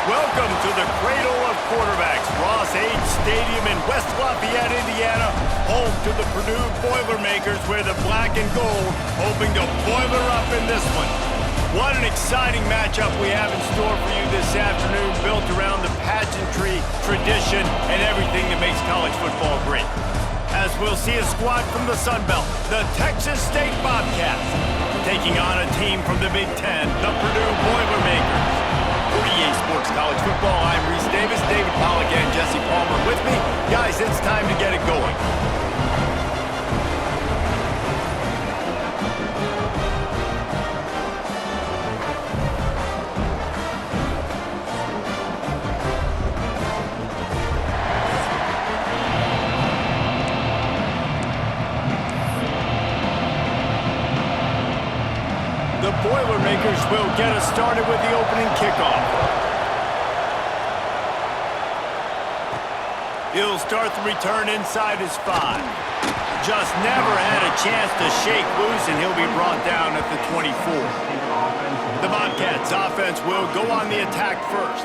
Welcome to the Cradle of Quarterbacks, Ross H. Stadium in West Lafayette, Indiana, home to the Purdue Boilermakers, where the black and gold hoping to boiler up in this one. What an exciting matchup we have in store for you this afternoon, built around the pageantry, tradition, and everything that makes college football great. As we'll see a squad from the Sun Belt, the Texas State Bobcats, taking on a team from the Big Ten, the Purdue Boilermakers. For EA Sports College Football, I'm Reese Davis, David Pollack, and Jesse Palmer with me. Guys, it's time to get it going. The Boilermakers will get us started with the opening kickoff. He'll start the return inside his 5. Just never had a chance to shake loose, and he'll be brought down at the 24. The Bobcats offense will go on the attack first.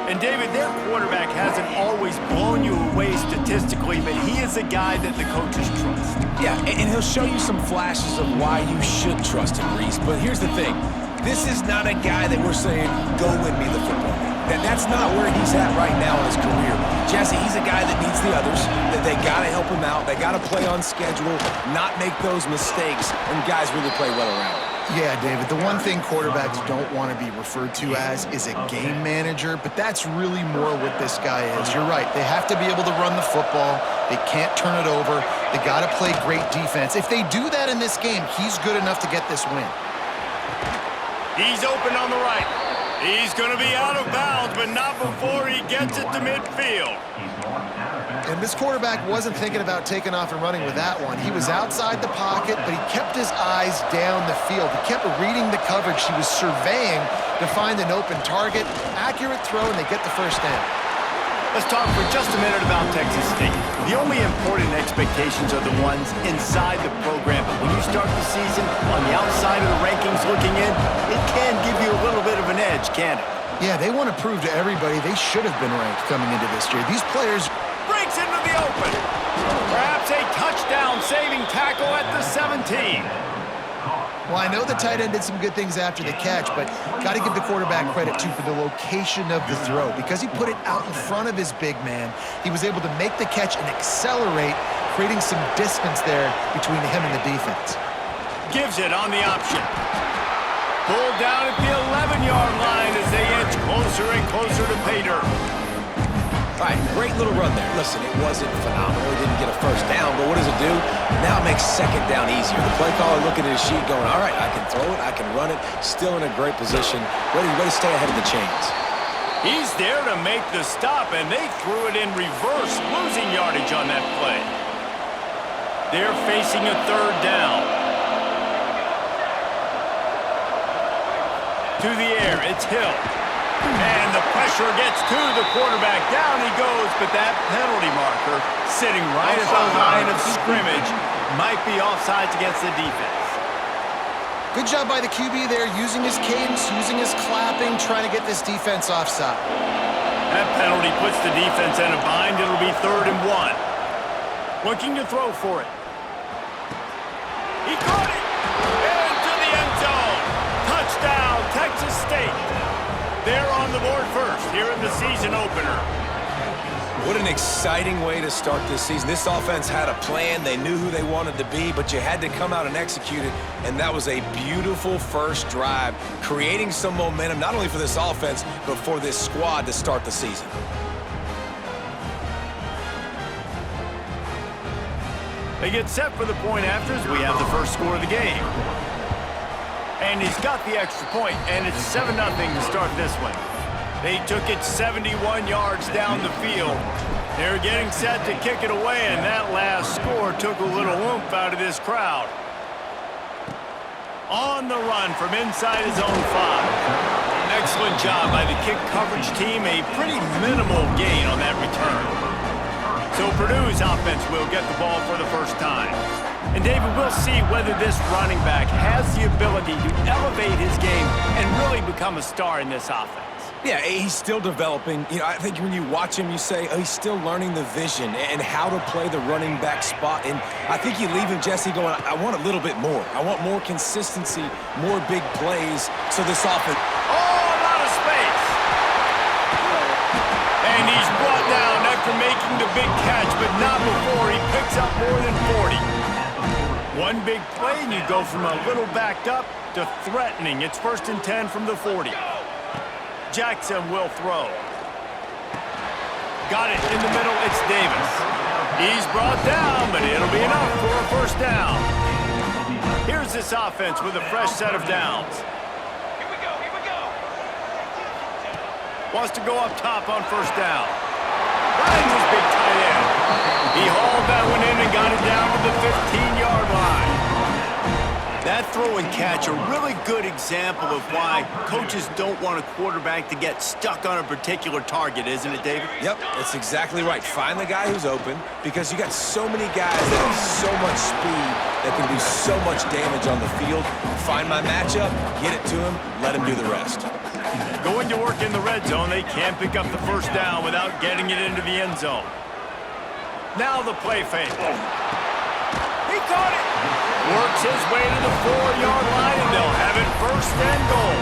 And David, their quarterback hasn't always blown you away statistically, but he is a guy that the coaches trust. Yeah, and he'll show you some flashes of why you should trust him, Reese. But here's the thing. This is not a guy that we're saying, go win me the football game. That's not where he's at right now in his career. Jesse, he's a guy that needs the others, that they got to help him out. They got to play on schedule, not make those mistakes, and guys really play well around him. Yeah, David, the one thing quarterbacks don't want to be referred to as is a game manager, but that's really more what this guy is. You're right. They have to be able to run the football. They can't turn it over. They got to play great defense. If they do that in this game, he's good enough to get this win. He's open on the right. He's going to be out of bounds, but not before he gets it to midfield. And this quarterback wasn't thinking about taking off and running with that one. He was outside the pocket, but he kept his eyes down the field. He kept reading the coverage. He was surveying to find an open target. Accurate throw, and they get the first down. Let's talk for just a minute about Texas State. The only important expectations are the ones inside the program. But when you start the season on the outside of the rankings looking in, it can give you a little bit of an edge, can't it? Yeah, they want to prove to everybody they should have been ranked coming into this year. These players breaks into the open. Perhaps a touchdown-saving tackle at the 17. Well, I know the tight end did some good things after the catch, but got to give the quarterback credit, too, for the location of the throw. Because he put it out in front of his big man, he was able to make the catch and accelerate, creating some distance there between him and the defense. Gives it on the option. Pulled down at the 11-yard line as they inch closer and closer to pay dirt. All right, great little run there. Listen, it wasn't phenomenal. He didn't get a first down, but what does it do? Now it makes second down easier. The play caller looking at his sheet going, all right, I can throw it, I can run it, still in a great position, ready to stay ahead of the chains. He's there to make the stop, and they threw it in reverse, losing yardage on that play. They're facing a third down. To the air, it's Hill. And the pressure gets to the quarterback. Down he goes, but that penalty marker sitting right at the line of scrimmage might be offsides against the defense. Good job by the QB there, using his cadence, using his clapping, trying to get this defense offside. That penalty puts the defense in a bind. It'll be 3rd and 1. Looking to throw for it. He caught it! Into the end zone! Touchdown, Texas State! They're on the board first here in the season opener. What an exciting way to start this season. This offense had a plan. They knew who they wanted to be, but you had to come out and execute it, and that was a beautiful first drive, creating some momentum, not only for this offense, but for this squad to start the season. They get set for the point after as we have the first score of the game. And he's got the extra point, and it's 7-0 to start this one. They took it 71 yards down the field. They're getting set to kick it away, and that last score took a little oomph out of this crowd. On the run from inside his own 5. Excellent job by the kick coverage team. A pretty minimal gain on that return. So Purdue's offense will get the ball for the first time. And David, we'll see whether this running back has the ability to elevate his game and really become a star in this offense. Yeah, he's still developing. You know, I think when you watch him, you say, oh, he's still learning the vision and how to play the running back spot. And I think you leave him, Jesse, going, I want a little bit more. I want more consistency, more big plays. So this offense... Oh, a lot of space. And he's brought down after making the big catch, but not before he picks up more than 40. One big play, and you go from a little backed up to threatening. It's 1st and 10 from the 40. Jackson will throw. Got it in the middle, it's Davis. He's brought down, but it'll be enough for a 1st down. Here's this offense with a fresh set of downs. Here we go. Wants to go up top on 1st down. Finds his big tight end. He hauled that one in and got it down to the 15-yard line. That throw and catch, a really good example of why coaches don't want a quarterback to get stuck on a particular target, isn't it, David? Yep, that's exactly right. Find the guy who's open, because you got so many guys that have so much speed that can do so much damage on the field. Find my matchup, get it to him, let him do the rest. Going to work in the red zone, they can't pick up the 1st down without getting it into the end zone. Now the play fake. He caught it. Works his way to the 4-yard line, and they'll have it 1st and goal.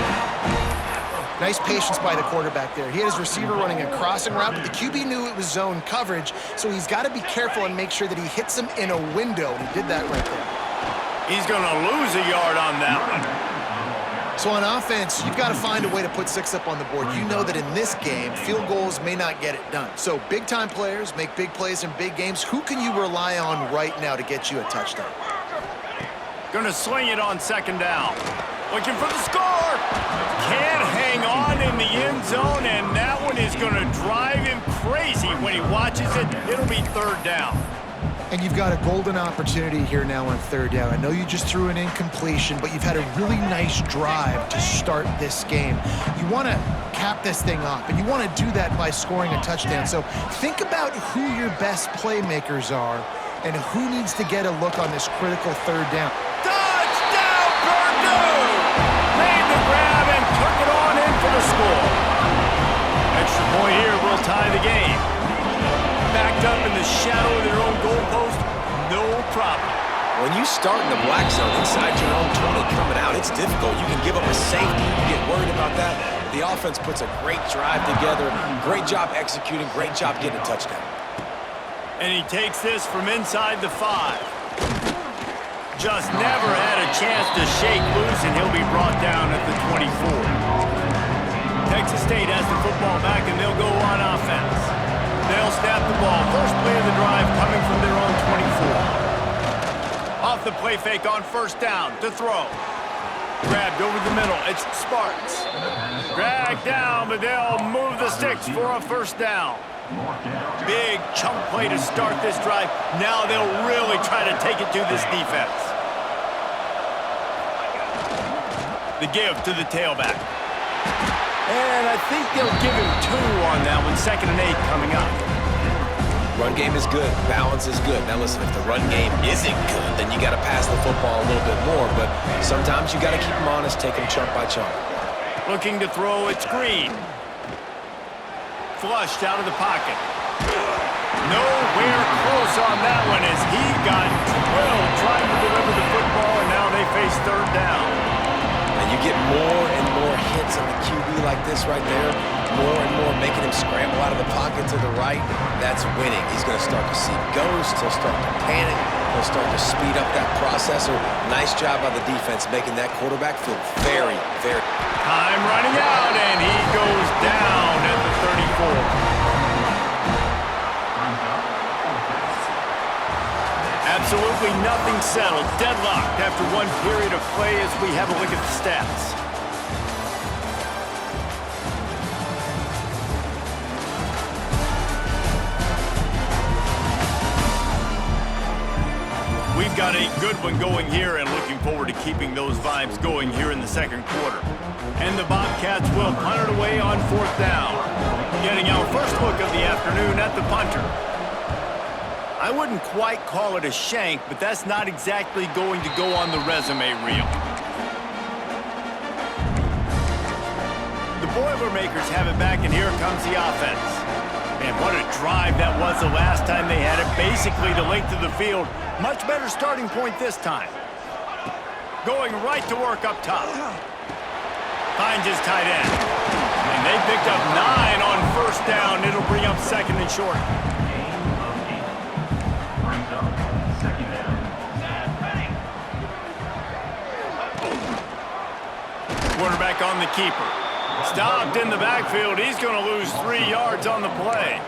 Nice patience by the quarterback there. He had his receiver running a crossing route, but the QB knew it was zone coverage, so he's got to be careful and make sure that he hits him in a window, and he did that right there. He's going to lose a yard on that one. So on offense, you've got to find a way to put 6 up on the board. You know that in this game, field goals may not get it done. So big-time players make big plays in big games. Who can you rely on right now to get you a touchdown? Going to swing it on 2nd down. Looking for the score. Can't hang on in the end zone, and that one is going to drive him crazy when he watches it. It'll be 3rd down. And you've got a golden opportunity here now on 3rd down. I know you just threw an incompletion, but you've had a really nice drive to start this game. You want to cap this thing off, and you want to do that by scoring a touchdown. So think about who your best playmakers are and who needs to get a look on this critical 3rd down. Touchdown, Purdue! Made the grab and took it on in for the score. Extra point here will tie the game. Backed up in the shadow of their own goalpost, no problem. When you start in the black zone inside your own 20 coming out, it's difficult. You can give up a safety, you get worried about that. The offense puts a great drive together, great job executing, great job getting a touchdown. And he takes this from inside the 5. Just never had a chance to shake loose, and he'll be brought down at the 24. Texas State has the football back, and they'll go on offense. They'll snap the ball. First play of the drive coming from their own 24. Off the play fake on 1st down to throw. Grabbed over the middle. It's Sparks. Dragged down, but they'll move the sticks for a 1st down. Big chunk play to start this drive. Now they'll really try to take it to this defense. The give to the tailback. And I think they'll give him 2 on that one. 2nd and 8 coming up. Run game is good. Balance is good. Now listen, if the run game isn't good, then you got to pass the football a little bit more. But sometimes you got to keep them honest, take them chunk by chunk. Looking to throw, it's Green. Flushed out of the pocket. Nowhere close on that one as he got drilled trying to deliver the football, and now they face 3rd down. And you get more and more hits on the QB like this right there, more and more making him scramble out of the pocket to the right. That's winning. He's going to start to see ghosts. He'll start to panic. He'll start to speed up that processor. Nice job by the defense making that quarterback feel very, very... Time running out, and he goes down at the 34. Absolutely nothing settled. Deadlocked after one period of play as we have a look at the stats. We've got a good one going here and looking forward to keeping those vibes going here in the 2nd quarter. And the Bobcats will punt it away on 4th down. Getting our first look of the afternoon at the punter. I wouldn't quite call it a shank, but that's not exactly going to go on the resume reel. The Boilermakers have it back, and here comes the offense. Man, what a drive that was the last time they had it. Basically the length of the field. Much better starting point this time. Going right to work up top. Finds his tight end. And they picked up 9 on first down. It'll bring up second and short. Quarterback on the keeper. Stopped in the backfield. He's going to lose 3 yards on the play.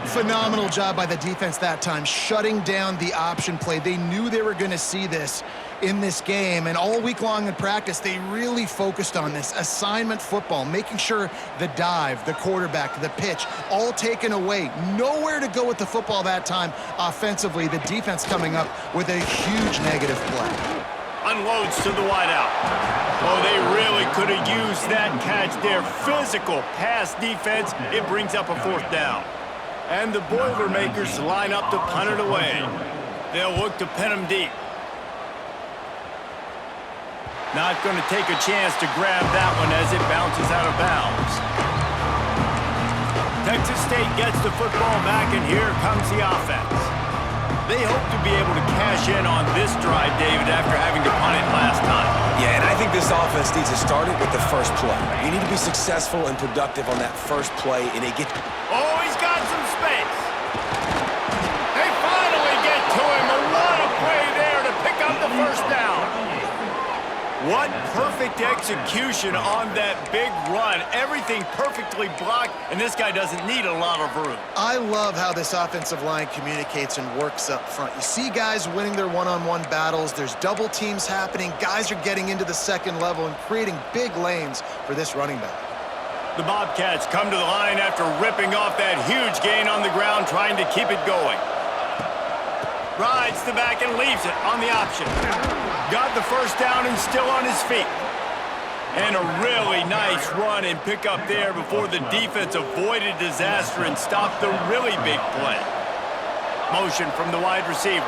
Phenomenal job by the defense that time, shutting down the option play. They knew they were going to see this in this game, and all week long in practice, they really focused on this assignment football, making sure the dive, the quarterback, the pitch, all taken away. Nowhere to go with the football that time offensively. The defense coming up with a huge negative play. Unloads to the wideout. Oh, they really could have used that catch there. Physical pass defense. It brings up a 4th down. And the Boilermakers line up to punt it away. They'll look to pin him deep. Not going to take a chance to grab that one as it bounces out of bounds. Texas State gets the football back, and here comes the offense. They hope to be able to cash in on this drive, David, after having to punt it last time. Yeah, and I think this offense needs to start it with the first play. You need to be successful and productive on that first play, and they get... Oh, he's got some space. They finally get to him. What a play there to pick up the first down. What perfect execution on that big run. Everything perfectly blocked, and this guy doesn't need a lot of room. I love how this offensive line communicates and works up front. You see guys winning their one-on-one battles. There's double teams happening. Guys are getting into the second level and creating big lanes for this running back. The Bobcats come to the line after ripping off that huge gain on the ground, trying to keep it going. Rides the back and leaves it on the option. Got the first down and still on his feet. And a really nice run and pick up there before the defense avoided disaster and stopped the really big play. Motion from the wide receiver.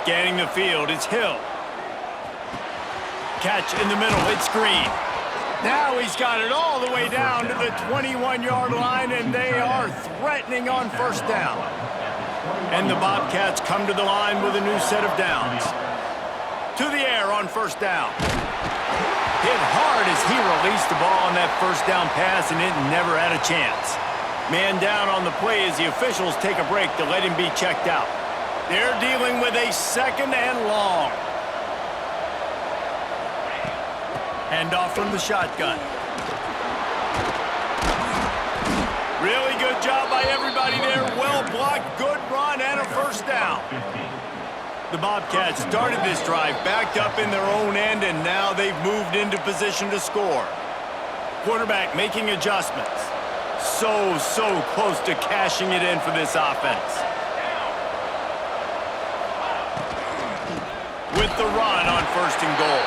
Scanning the field, it's Hill. Catch in the middle, it's Green. Now he's got it all the way down to the 21-yard line, and they are threatening on first down. And the Bobcats come to the line with a new set of downs. To the air on first down. Hit hard as he released the ball on that first down pass, and it never had a chance. Man down on the play as the officials take a break to let him be checked out. They're dealing with a 2nd and long. Handoff from the shotgun. Really good job by everybody there. Well blocked, good run, and a first down. The Bobcats started this drive backed up in their own end, and now they've moved into position to score. Quarterback making adjustments. So close to cashing it in for this offense. With the run on 1st and goal.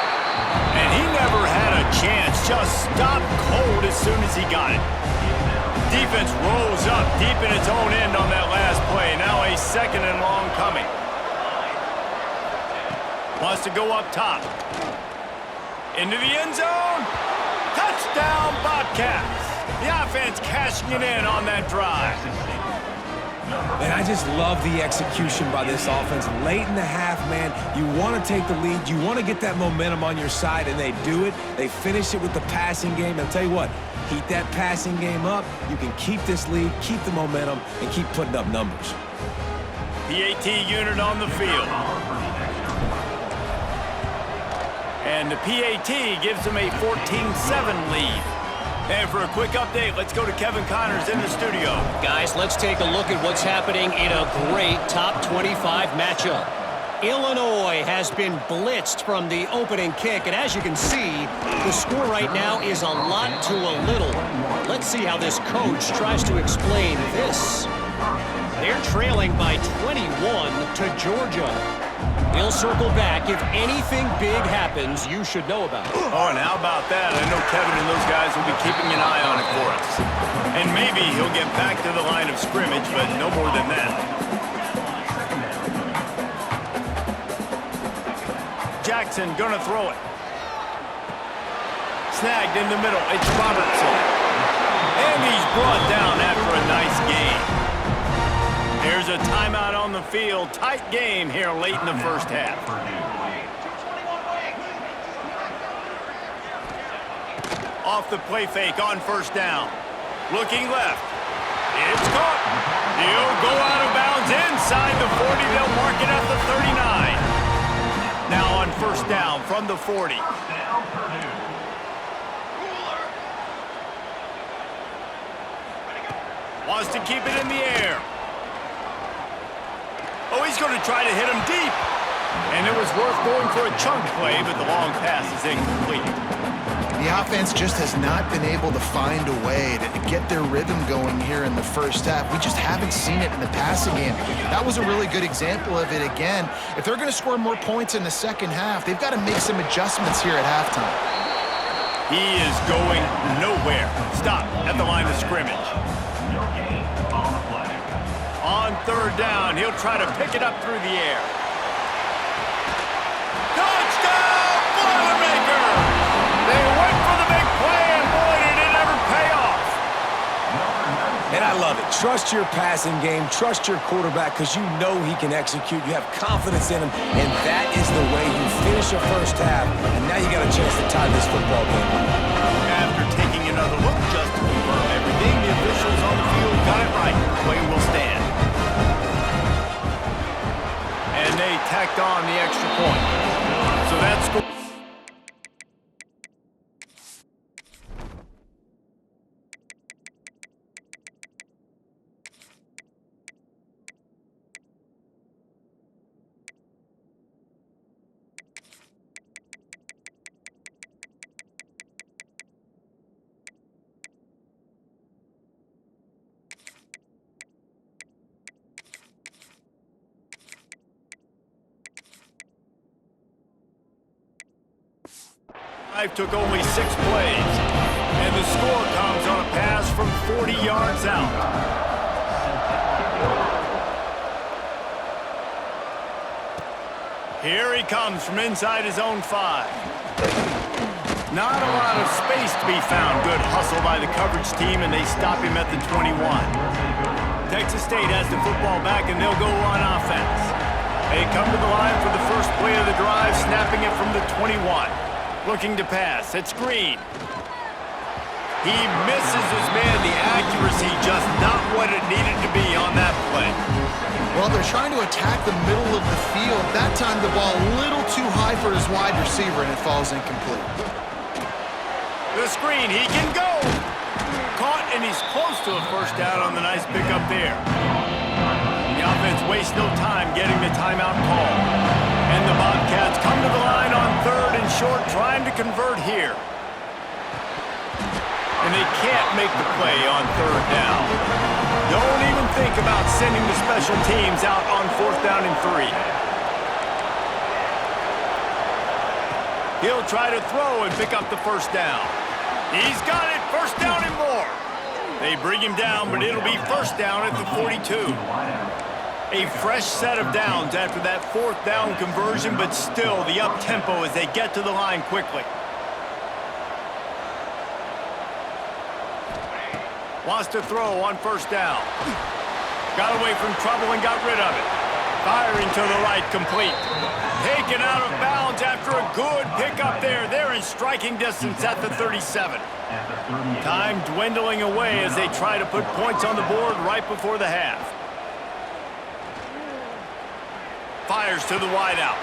And he never had a chance, just stopped cold as soon as he got it. Defense rose up deep in its own end on that last play. Now a 2nd and long coming. Wants to go up top. Into the end zone. Touchdown, Bobcats. The offense cashing it in on that drive. And I just love the execution by this offense. Late in the half, man, you want to take the lead. You want to get that momentum on your side, and they do it. They finish it with the passing game. And I'll tell you what, keep that passing game up. You can keep this lead, keep the momentum, and keep putting up numbers. PAT unit on the field. And the PAT gives them a 14-7 lead. And for a quick update, let's go to Kevin Connors in the studio. Guys, let's take a look at what's happening in a great top 25 matchup. Illinois has been blitzed from the opening kick, and as you can see, the score right now is a lot to a little. Let's see how this coach tries to explain this. They're trailing by 21 to Georgia. We'll circle back. If anything big happens, you should know about it. Oh, and how about that? I know Kevin and those guys will be keeping an eye on it for us. And maybe he'll get back to the line of scrimmage, but no more than that. Jackson gonna throw it. snagged in the middle. It's Robertson. And he's brought down after a nice gain. There's a timeout on the field. Tight game here late in the first half. Off the play fake on first down. Looking left. It's caught. He'll go out of bounds inside the 40. They'll mark it at the 39. Now on first down from the 40. Wants to keep it in the air. Oh, he's going to try to hit him deep. And it was worth going for a chunk play, but the long pass is incomplete. The offense just has not been able to find a way to get their rhythm going here in the first half. We just haven't seen it in the passing game. That was a really good example of it again. If they're going to score more points in the second half, they've got to make some adjustments here at halftime. He is going nowhere. Stop at the line of scrimmage. On third down, he'll try to pick it up through the air. Touchdown, Boilermaker! They went for the big play, and boy, did it ever pay off. And I love it. Trust your passing game. Trust your quarterback because you know he can execute. You have confidence in him, and that is the way you finish your first half. And now you got a chance to tie this football game up. After taking another look just to confirm everything, the officials on the field got it right. Play will stand. And they tacked on the extra point. So that's score. 5 took only 6 plays, and the score comes on a pass from 40 yards out. Here he comes from inside his own 5. Not a lot of space to be found. Good hustle by the coverage team, and they stop him at the 21. Texas State has the football back, and they'll go on offense. They come to the line for the first play of the drive, snapping it from the 21. Looking to pass. It's Green. He misses his man. The accuracy just not what it needed to be on that play. Well, they're trying to attack the middle of the field. That time the ball a little too high for his wide receiver, and it falls incomplete. The screen. He can go. Caught, and he's close to a first down on the nice pickup there. The offense wastes no time getting the timeout call. And the Bobcats come to the line on third and short, trying to convert here. And they can't make the play on third down. Don't even think about sending the special teams out on 4th down and 3. He'll try to throw and pick up the first down. He's got it, first down and more. They bring him down, but it'll be first down at the 42. A fresh set of downs after that 4th down conversion, but still the up-tempo as they get to the line quickly. Wants to throw on first down. Got away from trouble and got rid of it. Firing to the right, complete. Taken out of bounds after a good pickup there. They're in striking distance at the 37. Time dwindling away as they try to put points on the board right before the half. Fires to the wideout.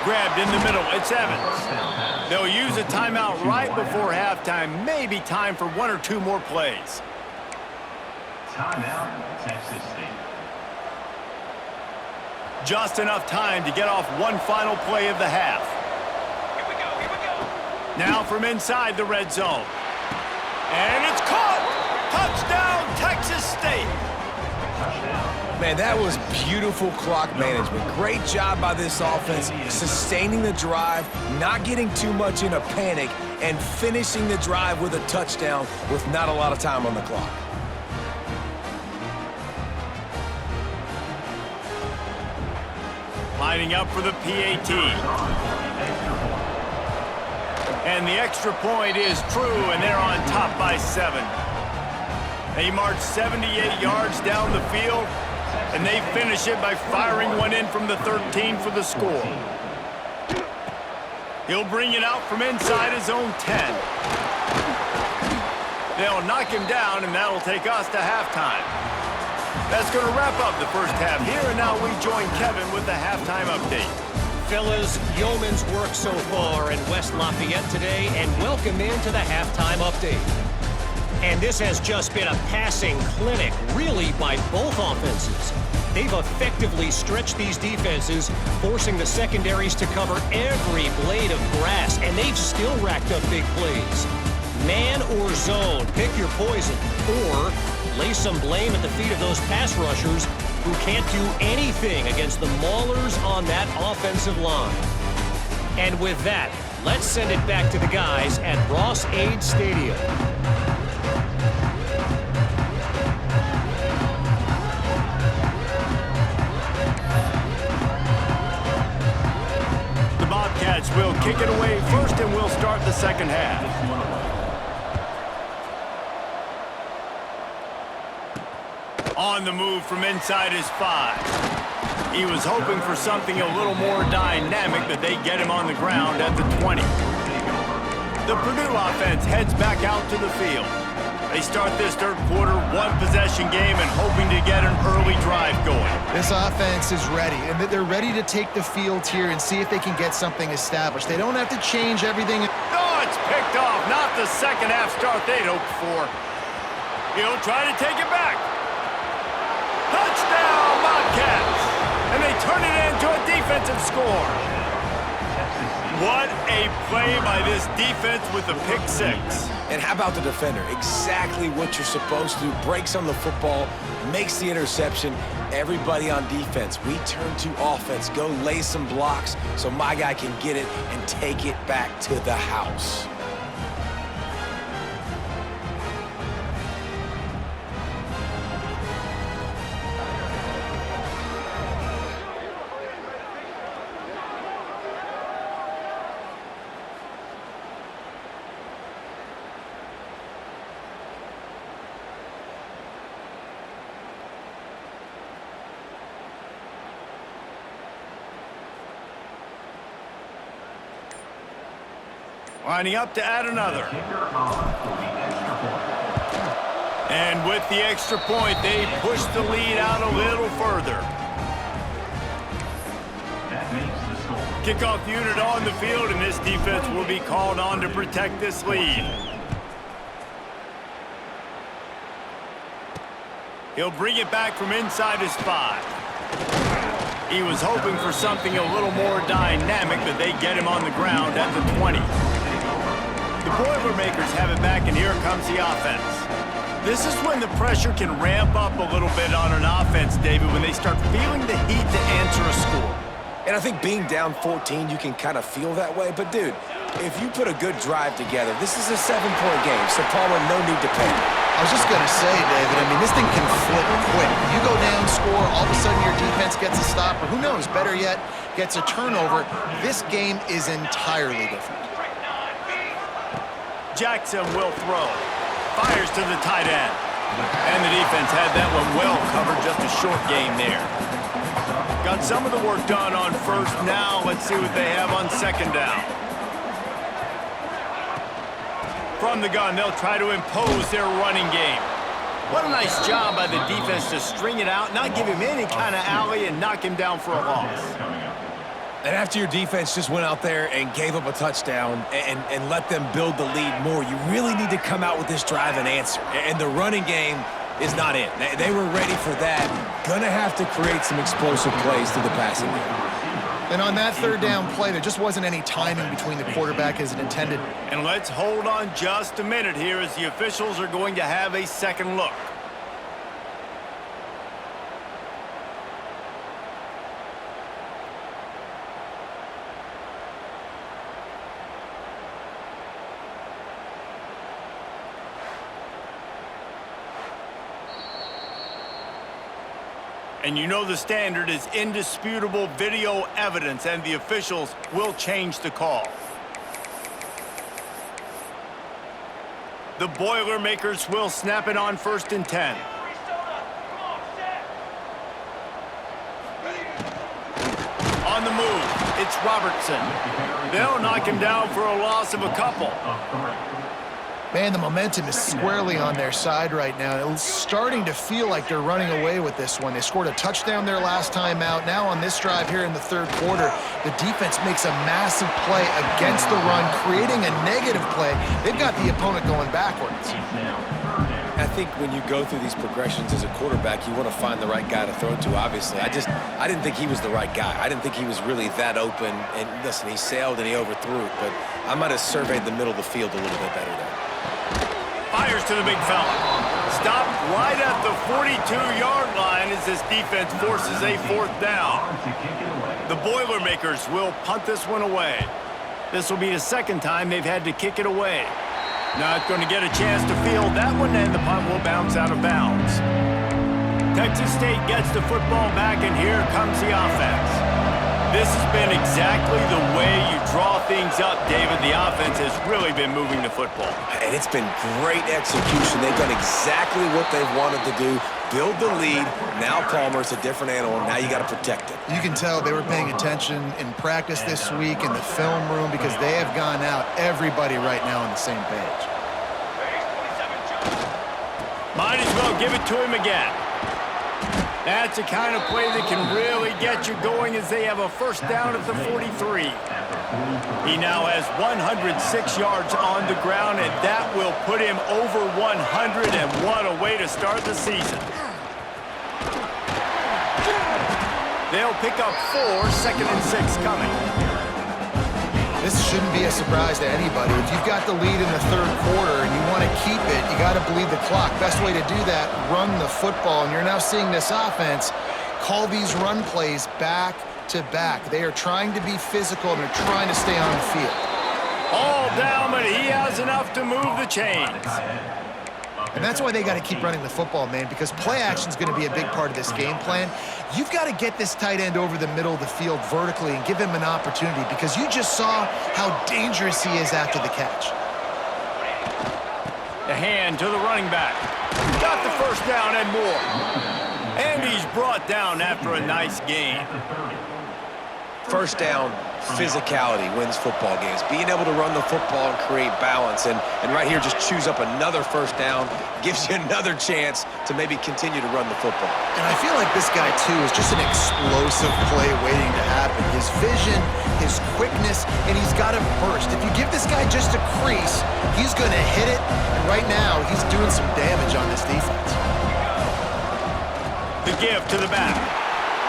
Grabbed in the middle. It's Evans. They'll use a timeout right before halftime. Maybe time for 1 or 2 more plays. Timeout, Texas State. Just enough time to get off one final play of the half. Here we go, here we go. Now from inside the red zone. And it's caught! Touchdown, Texas State! Man, that was beautiful clock management. Great job by this offense, sustaining the drive, not getting too much in a panic, and finishing the drive with a touchdown with not a lot of time on the clock. Lining up for the PAT. And the extra point is true, and they're on top by 7. They march 78 yards down the field, and they finish it by firing one in from the 13 for the score. He'll bring it out from inside his own 10. They'll knock him down, and that'll take us to halftime. That's going to wrap up the first half here, and now we join Kevin with the halftime update. Fellas, yeoman's work so far in West Lafayette today, and welcome into the halftime update. And this has just been a passing clinic, really, by both offenses. They've effectively stretched these defenses, forcing the secondaries to cover every blade of grass, and they've still racked up big plays. Man or zone, pick your poison, or lay some blame at the feet of those pass rushers who can't do anything against the maulers on that offensive line. And with that, let's send it back to the guys at Ross-Ade Stadium. The Bobcats will kick it away first, and we'll start the second half. On the move from inside his 5. He was hoping for something a little more dynamic, but they get him on the ground at the 20. The Purdue offense heads back out to the field. They start this third quarter one-possession game and hoping to get an early drive going. This offense is ready, and they're ready to take the field here and see if they can get something established. They don't have to change everything. Oh, it's picked off. Not the second half start they'd hoped for. He'll try to take it back. Touchdown, Bobcats! And they turn it into a defensive score. What a play by this defense with the pick 6. And how about the defender? Exactly what you're supposed to do. Breaks on the football, makes the interception. Everybody on defense, we turn to offense. Go lay some blocks so my guy can get it and take it back to the house. Lining up to add another. And with the extra point, they push the lead out a little further. Kickoff unit on the field, and this defense will be called on to protect this lead. He'll bring it back from inside his 5. He was hoping for something a little more dynamic, but they get him on the ground at the 20. The Boilermakers have it back, and here comes the offense. This is when the pressure can ramp up a little bit on an offense, David, when they start feeling the heat to answer a score. And I think being down 14, you can kind of feel that way. But, dude, if you put a good drive together, this is a 7-point game. So, Palmer, no need to panic. I was just going to say, David, I mean, this thing can flip quick. You go down, score, all of a sudden your defense gets a stop, or who knows, better yet, gets a turnover. This game is entirely different. Jackson will throw. Fires to the tight end. And the defense had that one well covered, just a short game there. Got some of the work done on first. Now let's see what they have on second down. From the gun, they'll try to impose their running game. What a nice job by the defense to string it out, not give him any kind of alley, and knock him down for a loss. And after your defense just went out there and gave up a touchdown and let them build the lead more, you really need to come out with this drive and answer. And the running game is not it. They were ready for that. Gonna have to create some explosive plays through the passing game. And on that third down play, there just wasn't any timing between the quarterback as it intended. And let's hold on just a minute here as the officials are going to have a second look. And you know the standard is indisputable video evidence, and the officials will change the call. The Boilermakers will snap it on 1st and 10. On the move, it's Robertson. They'll knock him down for a loss of a couple. Man, the momentum is squarely on their side right now. It's starting to feel like they're running away with this one. They scored a touchdown their last time out. Now on this drive here in the 3rd quarter, the defense makes a massive play against the run, creating a negative play. They've got the opponent going backwards. I think when you go through these progressions as a quarterback, you want to find the right guy to throw to, obviously. I didn't think he was the right guy. I didn't think he was really that open. And listen, he sailed and he overthrew it, but I might have surveyed the middle of the field a little bit better there. Fires to the big fella. Stopped right at the 42-yard line as this defense forces a 4th down. The Boilermakers will punt this one away. This will be the 2nd time they've had to kick it away. Not going to get a chance to field that one, and the punt will bounce out of bounds. Texas State gets the football back, and here comes the offense. This has been exactly the way you draw things up, David. The offense has really been moving the football. And it's been great execution. They've done exactly what they've wanted to do. Build the lead. Now Palmer's a different animal. Now you got to protect it. You can tell they were paying attention in practice this week in the film room because they have gone out, everybody right now on the same page. Might as well give it to him again. That's the kind of play that can really get you going as they have a 1st down at the 43. He now has 106 yards on the ground, and that will put him over 100, and what a way to start the season. They'll pick up 4, 2nd and 6 coming. This shouldn't be a surprise to anybody. If you've got the lead in the 3rd quarter and you want to keep it, you got to bleed the clock. Best way to do that, run the football. And you're now seeing this offense call these run plays back to back. They are trying to be physical and they're trying to stay on the field. All down, but he has enough to move the chains. And that's why they got to keep running the football, man, because play action is going to be a big part of this game plan. You've got to get this tight end over the middle of the field vertically and give him an opportunity because you just saw how dangerous he is after the catch. The hand to the running back. Got the 1st down and more. And he's brought down after a nice gain. 1st down, physicality wins football games. Being able to run the football and create balance. And right here, just choose up another 1st down, gives you another chance to maybe continue to run the football. And I feel like this guy, too, is just an explosive play waiting to happen. His vision, his quickness, and he's got a burst. If you give this guy just a crease, he's going to hit it. And right now, he's doing some damage on this defense. The give to the back.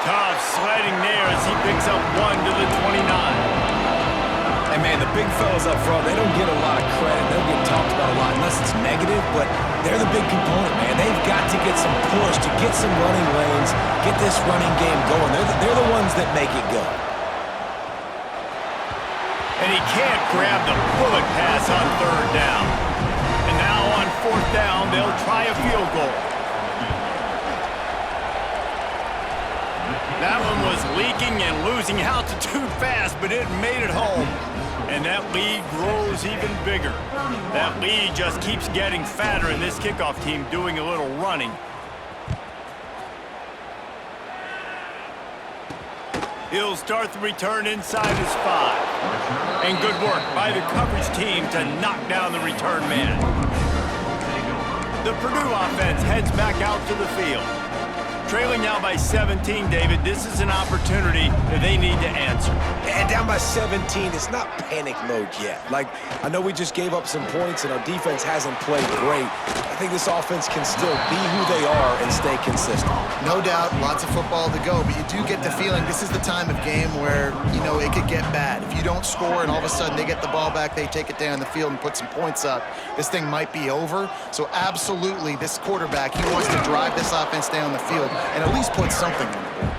Tough sliding there as he picks up 1 to the 29. And man, the big fellas up front, they don't get a lot of credit. They don't get talked about a lot unless it's negative, but they're the big component, man. They've got to get some push, to get some running lanes, get this running game going. They're the ones that make it go. And he can't grab the bullet pass on 3rd down. And now on 4th down, they'll try a field goal. That one was leaking and losing altitude fast, but it made it home. And that lead grows even bigger. That lead just keeps getting fatter, and this kickoff team doing a little running. He'll start the return inside his 5. And good work by the coverage team to knock down the return man. The Purdue offense heads back out to the field. Trailing now by 17, David. This is an opportunity that they need to answer. And down by 17, it's not panic mode yet. Like, I know we just gave up some points and our defense hasn't played great. I think this offense can still be who they are and stay consistent. No doubt, lots of football to go, but you do get the feeling this is the time of game where, you know, it could get bad. If you don't score and all of a sudden they get the ball back, they take it down the field and put some points up, this thing might be over. So absolutely, this quarterback, he wants to drive this offense down the field and at least put something on the board.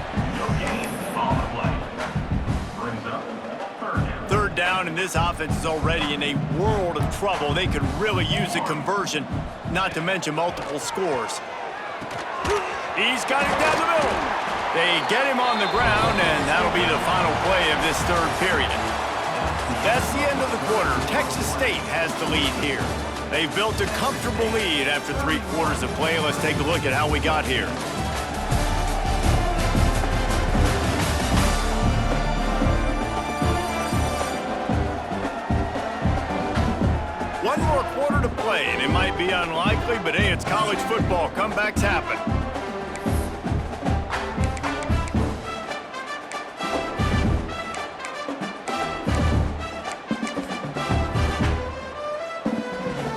3rd down, and this offense is already in a world of trouble. They could really use a conversion, not to mention multiple scores. He's got it down the middle. They get him on the ground, and that'll be the final play of this 3rd period. That's the end of the quarter. Texas State has the lead here. They've built a comfortable lead after 3 quarters of play. Let's take a look at how we got here. One more quarter to play, and it might be unlikely, but hey, it's college football. Comebacks happen.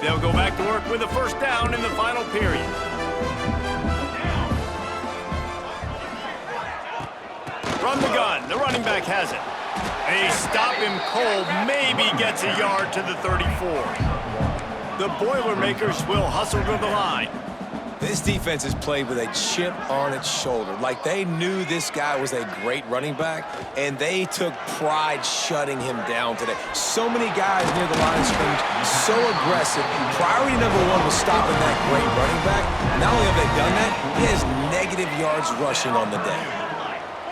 They'll go back to work with a first down in the final period. From the gun, the running back has it. They stop him cold, maybe gets a yard to the 34. The Boilermakers will hustle to the line. This defense is played with a chip on its shoulder. Like they knew this guy was a great running back, and they took pride shutting him down today. So many guys near the line of scrimmage, so aggressive. Priority number 1 was stopping that great running back. Not only have they done that, he has negative yards rushing on the day.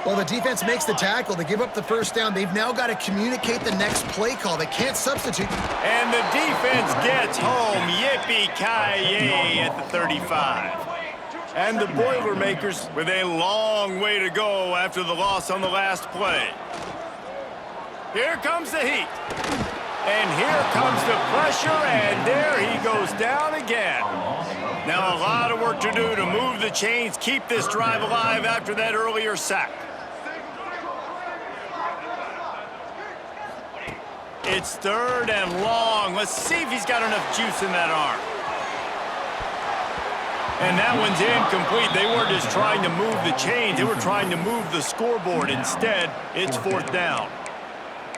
Well, the defense makes the tackle. They give up the first down. They've now got to communicate the next play call. They can't substitute. And the defense gets home. Yippee-ki-yay at the 35. And the Boilermakers with a long way to go after the loss on the last play. Here comes the heat. And here comes the pressure, and there he goes down again. Now a lot of work to do to move the chains, keep this drive alive after that earlier sack. It's 3rd and long. Let's see if he's got enough juice in that arm. And that one's incomplete. They weren't just trying to move the chains. They were trying to move the scoreboard. Instead, it's 4th down.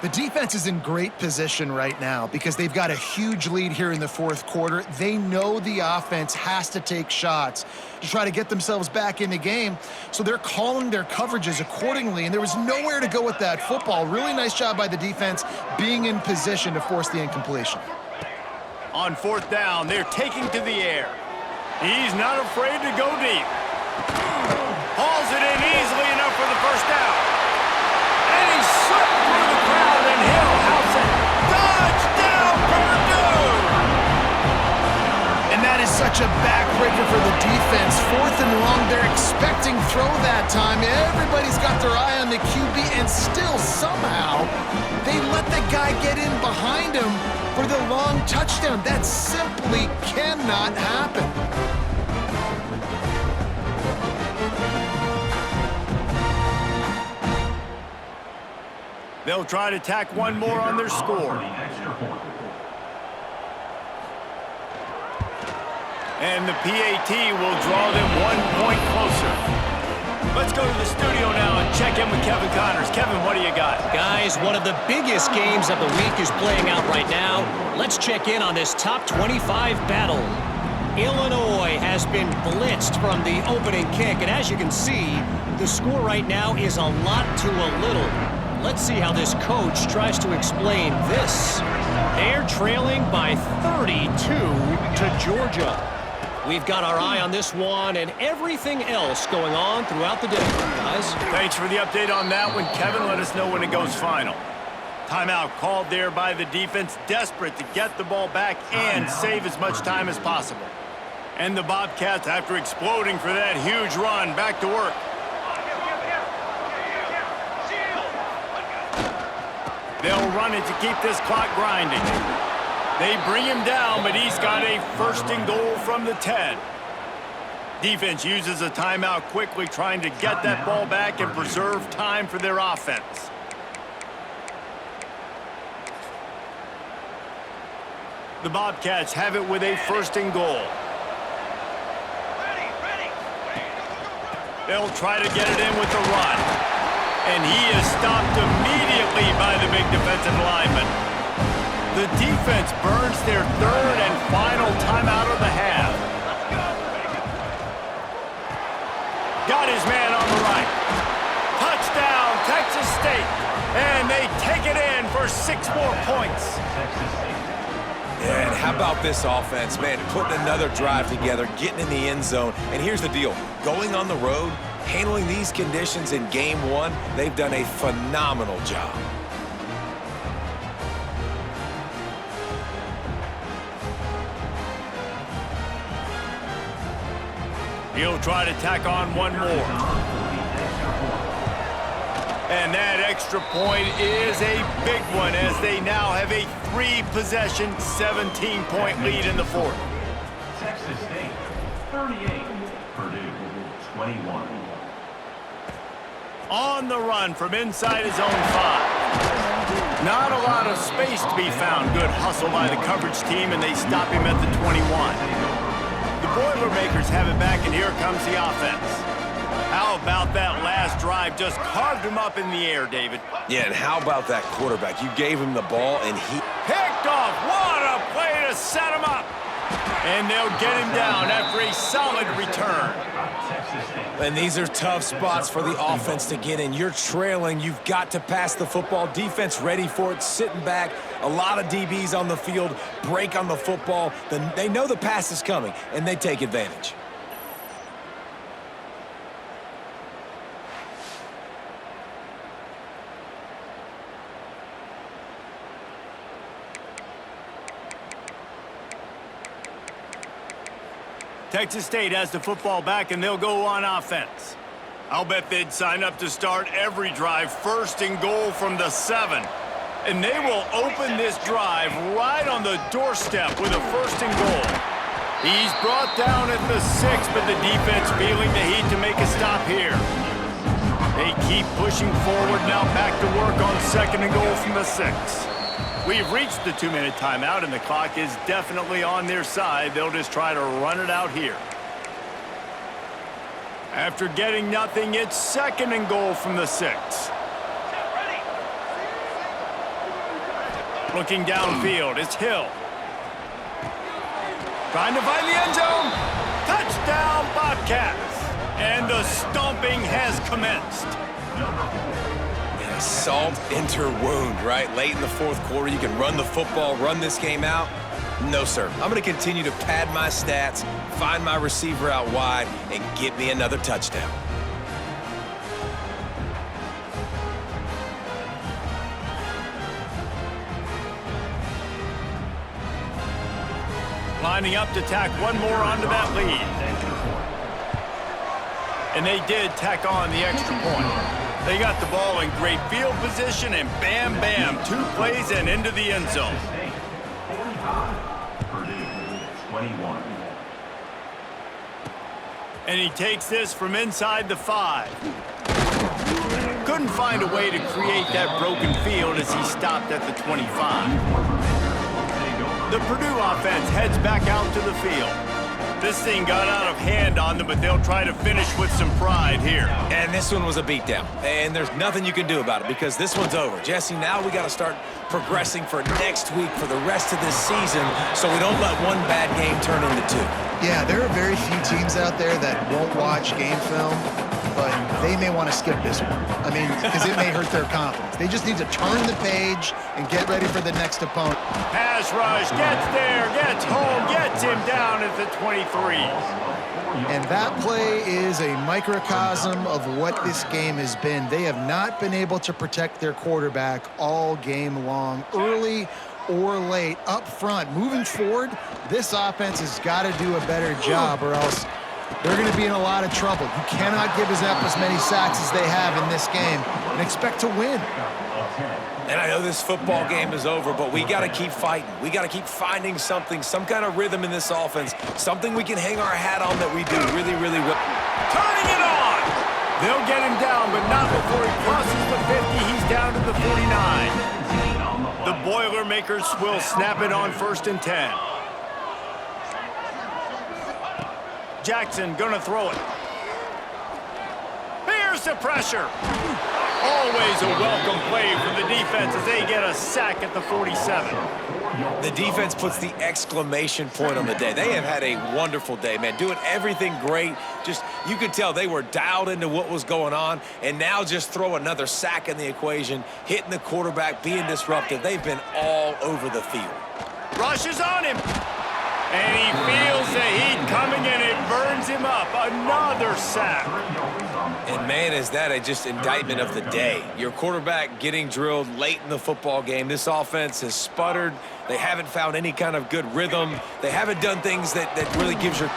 The defense is in great position right now because they've got a huge lead here in the 4th quarter. They know the offense has to take shots to try to get themselves back in the game, so they're calling their coverages accordingly, and there was nowhere to go with that football. Really nice job by the defense being in position to force the incompletion. On 4th down, they're taking to the air. He's not afraid to go deep. Hauls it in easily enough for the first down. And he slipped through the crowd, and he'll house it. Touchdown, Purdue! And that is such a backbreaker for the defense. 4th and long, they're expecting throw that time. Everybody's got their eye on the QB, and still somehow they let the guy get in behind him for the long touchdown. That simply cannot happen. They'll try to tack one more on their score. And the PAT will draw them 1 point closer. Let's go to the studio now and check in with Kevin Connors. Kevin, what do you got? Guys, one of the biggest games of the week is playing out right now. Let's check in on this top 25 battle. Illinois has been blitzed from the opening kick, and as you can see, the score right now is a lot to a little. Let's see how this coach tries to explain this. They're trailing by 32 to Georgia. We've got our eye on this one and everything else going on throughout the day, guys. Thanks for the update on that one, Kevin. Let us know when it goes final. Timeout called there by the defense, desperate to get the ball back and save as much time as possible. And the Bobcats, after exploding for that huge run, back to work. They'll run it to keep this clock grinding. They bring him down, but he's got a 1st and goal from the 10. Defense uses a timeout quickly, trying to get that ball back and preserve time for their offense. The Bobcats have it with a 1st and goal. They'll try to get it in with the run. And he is stopped immediately by the big defensive lineman. The defense burns their 3rd and final timeout of the half. Got his man on the right. Touchdown, Texas State. And they take it in for 6 more points. Yeah, and how about this offense, man, putting another drive together, getting in the end zone. And here's the deal, going on the road, handling these conditions in game 1, they've done a phenomenal job. He'll try to tack on one more. And that extra point is a big one as they now have a 3-possession, 17-point lead in the fourth. Texas State, 38. Purdue, 21. On the run from inside his own 5. Not a lot of space to be found. Good hustle by the coverage team, and they stop him at the 21. The Boilermakers have it back, and here comes the offense. How about that last drive? Just carved him up in the air, David. Yeah, and how about that quarterback? You gave him the ball, and he Picked off. What a play to set him up. And they'll get him down after a solid return. And these are tough spots for the offense to get in. You're trailing. You've got to pass the football. Defense ready for it, sitting back. A lot of DBs on the field, break on the football. Then they know the pass is coming, and they take advantage. Texas State has the football back, and they'll go on offense. I'll bet they'd sign up to start every drive first and goal from the 7. And they will open this drive right on the doorstep with a first and goal. He's brought down at the 6, but the defense feeling the heat to make a stop here. They keep pushing forward, now back to work on second and goal from the 6. We've reached the 2-minute timeout, and the clock is definitely on their side. They'll just try to run it out here. After getting nothing, it's second and goal from the 6. Looking downfield, it's Hill. Trying to find the end zone. Touchdown, Bobcats. And the stomping has commenced. Salt into wound, right? Late in the fourth quarter, you can run the football, run this game out. No, sir. I'm going to continue to pad my stats, find my receiver out wide, and get me another touchdown. Lining up to tack one more onto that lead. And they did tack on the extra point. They got the ball in great field position, and bam, bam, 2 plays and into the end zone. And he takes this from inside the 5. Couldn't find a way to create that broken field as he stopped at the 25. The Purdue offense heads back out to the field. This thing got out of hand on them, but they'll try to finish with some pride here. And this one was a beatdown, and there's nothing you can do about it because this one's over. Jesse, now we got to start progressing for next week for the rest of this season so we don't let one bad game turn into 2. Yeah, there are very few teams out there that won't watch game film, but they may want to skip this one. I mean, because it may hurt their confidence. They just need to turn the page and get ready for the next opponent. Pass rush, gets there, gets home, gets him down at the 23. And that play is a microcosm of what this game has been. They have not been able to protect their quarterback all game long, early or late, up front. Moving forward, this offense has got to do a better job or else they're going to be in a lot of trouble. You cannot give Zep as many sacks as they have in this game and expect to win. And I know this football game is over, but we got to keep fighting. We got to keep finding something, some kind of rhythm in this offense, something we can hang our hat on that we do really, really well. Turning it on! They'll get him down, but not before he crosses the 50. He's down to the 49. The Boilermakers will snap it on 1st and 10. Jackson gonna throw it. Here's the pressure. Always a welcome play for the defense as they get a sack at the 47. The defense puts the exclamation point on the day. They have had a wonderful day, man, doing everything great. Just, you could tell they were dialed into what was going on, and now just throw another sack in the equation, hitting the quarterback, being disruptive. They've been all over the field. Rushes on him. And he feels the heat coming, and it burns him up. Another sack. And, man, is that a just indictment of the day. Your quarterback getting drilled late in the football game. This offense has sputtered. They haven't found any kind of good rhythm. They haven't done things that really gives your...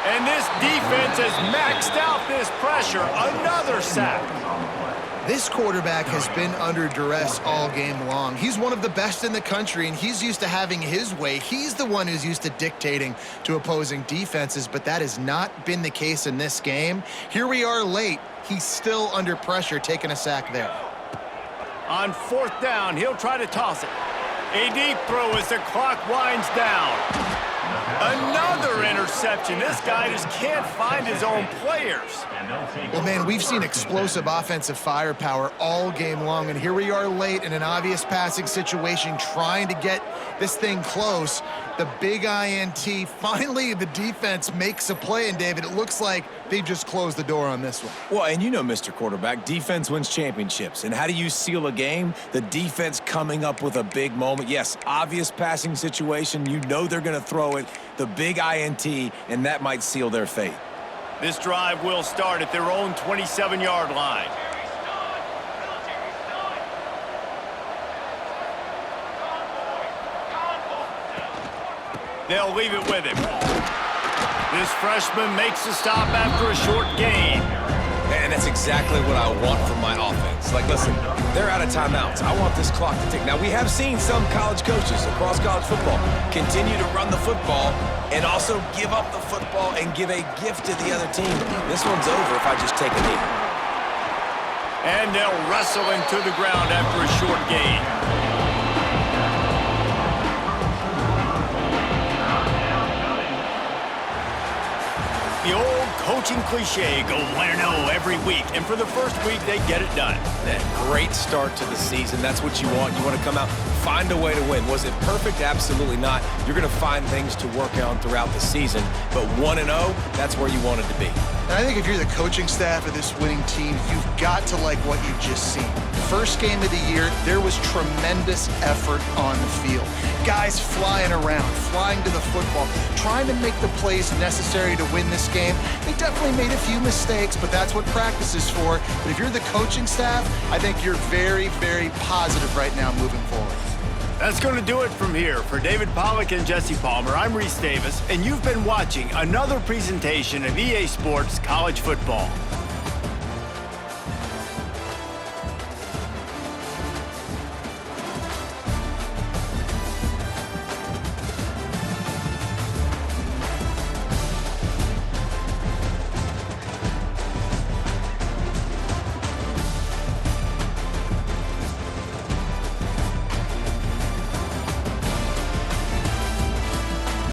And this defense has maxed out this pressure. Another sack. This quarterback has been under duress all game long. He's one of the best in the country, and he's used to having his way. He's the one who's used to dictating to opposing defenses, but that has not been the case in this game. Here we are late. He's still under pressure, taking a sack there. On 4th down, he'll try to toss it. A deep throw as the clock winds down. Another interception. This guy just can't find his own players. Well, man, we've seen explosive offensive firepower all game long, and here we are late in an obvious passing situation trying to get this thing close. The big INT. Finally, the defense makes a play, and David, it looks like they just closed the door on this one. Well, and you know, Mr. Quarterback, defense wins championships. And how do you seal a game? The defense coming up with a big moment. Yes, obvious passing situation. You know they're going to throw it. The big INT, and that might seal their fate. This drive will start at their own 27-yard line. They'll leave it with him. This freshman makes a stop after a short gain. And that's exactly what I want from my offense. Like, listen, they're out of timeouts. I want this clock to tick. Now, we have seen some college coaches across college football continue to run the football and also give up the football and give a gift to the other team. This one's over if I just take a knee. And they'll wrestle him to the ground after a short gain. The old coaching cliche, go 1-0 every week, and for the first week, they get it done. That great start to the season. That's what you want. You want to come out, find a way to win. Was it perfect? Absolutely not. You're going to find things to work on throughout the season, but 1-0, that's where you want it to be. And I think if you're the coaching staff of this winning team, you've got to like what you've just seen. First game of the year, there was tremendous effort on the field. Guys flying around, flying to the football, trying to make the plays necessary to win this game. They definitely made a few mistakes, but that's what practice is for. But if you're the coaching staff, I think you're very, very positive right now moving forward. That's going to do it from here. For David Pollack and Jesse Palmer, I'm Reese Davis, and you've been watching another presentation of EA Sports College Football.